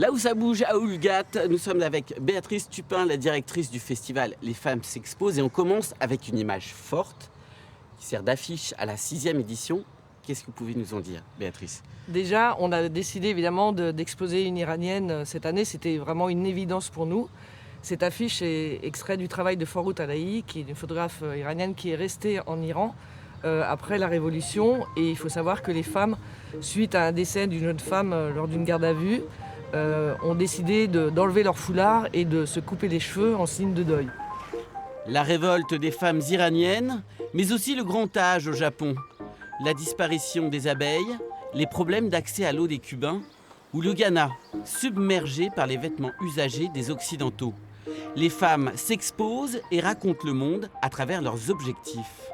Là où ça bouge à Oulgat, nous sommes avec Béatrice Tupin, la directrice du festival Les Femmes s'exposent. Et on commence avec une image forte qui sert d'affiche à la 6e édition. Qu'est-ce que vous pouvez nous en dire, Béatrice? Déjà, on a décidé évidemment d'exposer une Iranienne cette année. C'était vraiment une évidence pour nous. Cette affiche est extrait du travail de Forrout Alahi, qui est une photographe iranienne qui est restée en Iran après la Révolution. Et il faut savoir que les femmes, suite à un décès d'une jeune femme lors d'une garde à vue, ont décidé d'enlever leur foulard et de se couper les cheveux en signe de deuil. La révolte des femmes iraniennes, mais aussi le grand âge au Japon, la disparition des abeilles, les problèmes d'accès à l'eau des Cubains, ou le Ghana, submergé par les vêtements usagés des Occidentaux. Les femmes s'exposent et racontent le monde à travers leurs objectifs.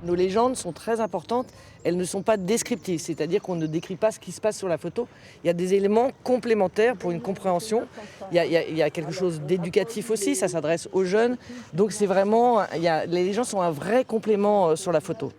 Nos légendes sont très importantes, elles ne sont pas descriptives, c'est-à-dire qu'on ne décrit pas ce qui se passe sur la photo. Il y a des éléments complémentaires pour une compréhension. Il y a quelque chose d'éducatif aussi, ça s'adresse aux jeunes. Donc c'est vraiment, les légendes sont un vrai complément sur la photo.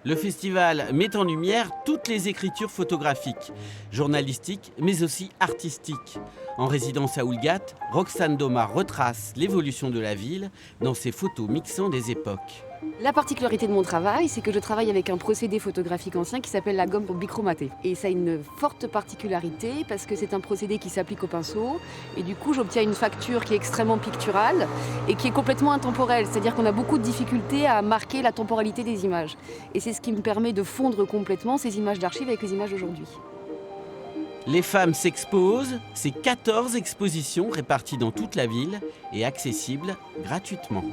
Le festival met en lumière toutes les écritures photographiques, journalistiques, mais aussi artistiques. En résidence à Oulgat, Roxane Doma retrace l'évolution de la ville dans ses photos mixant des époques. La particularité de mon travail, c'est que je travaille avec un procédé photographique ancien qui s'appelle la gomme bichromatée. Et ça a une forte particularité parce que c'est un procédé qui s'applique au pinceau. Et du coup, j'obtiens une facture qui est extrêmement picturale et qui est complètement intemporelle. C'est-à-dire qu'on a beaucoup de difficultés à marquer la temporalité des images. Et c'est ce qui me permet de fondre complètement ces images d'archives avec les images d'aujourd'hui. Les femmes s'exposent, c'est 14 expositions réparties dans toute la ville et accessibles gratuitement.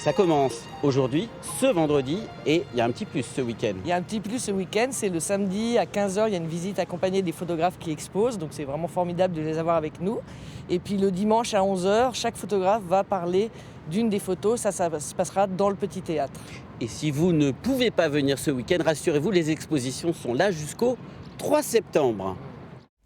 Ça commence aujourd'hui, ce vendredi, et il y a un petit plus ce week-end. Il y a un petit plus ce week-end, c'est le samedi à 15h, il y a une visite accompagnée des photographes qui exposent, donc c'est vraiment formidable de les avoir avec nous. Et puis le dimanche à 11h, chaque photographe va parler d'une des photos, ça se passera dans le petit théâtre. Et si vous ne pouvez pas venir ce week-end, rassurez-vous, les expositions sont là jusqu'au 3 septembre.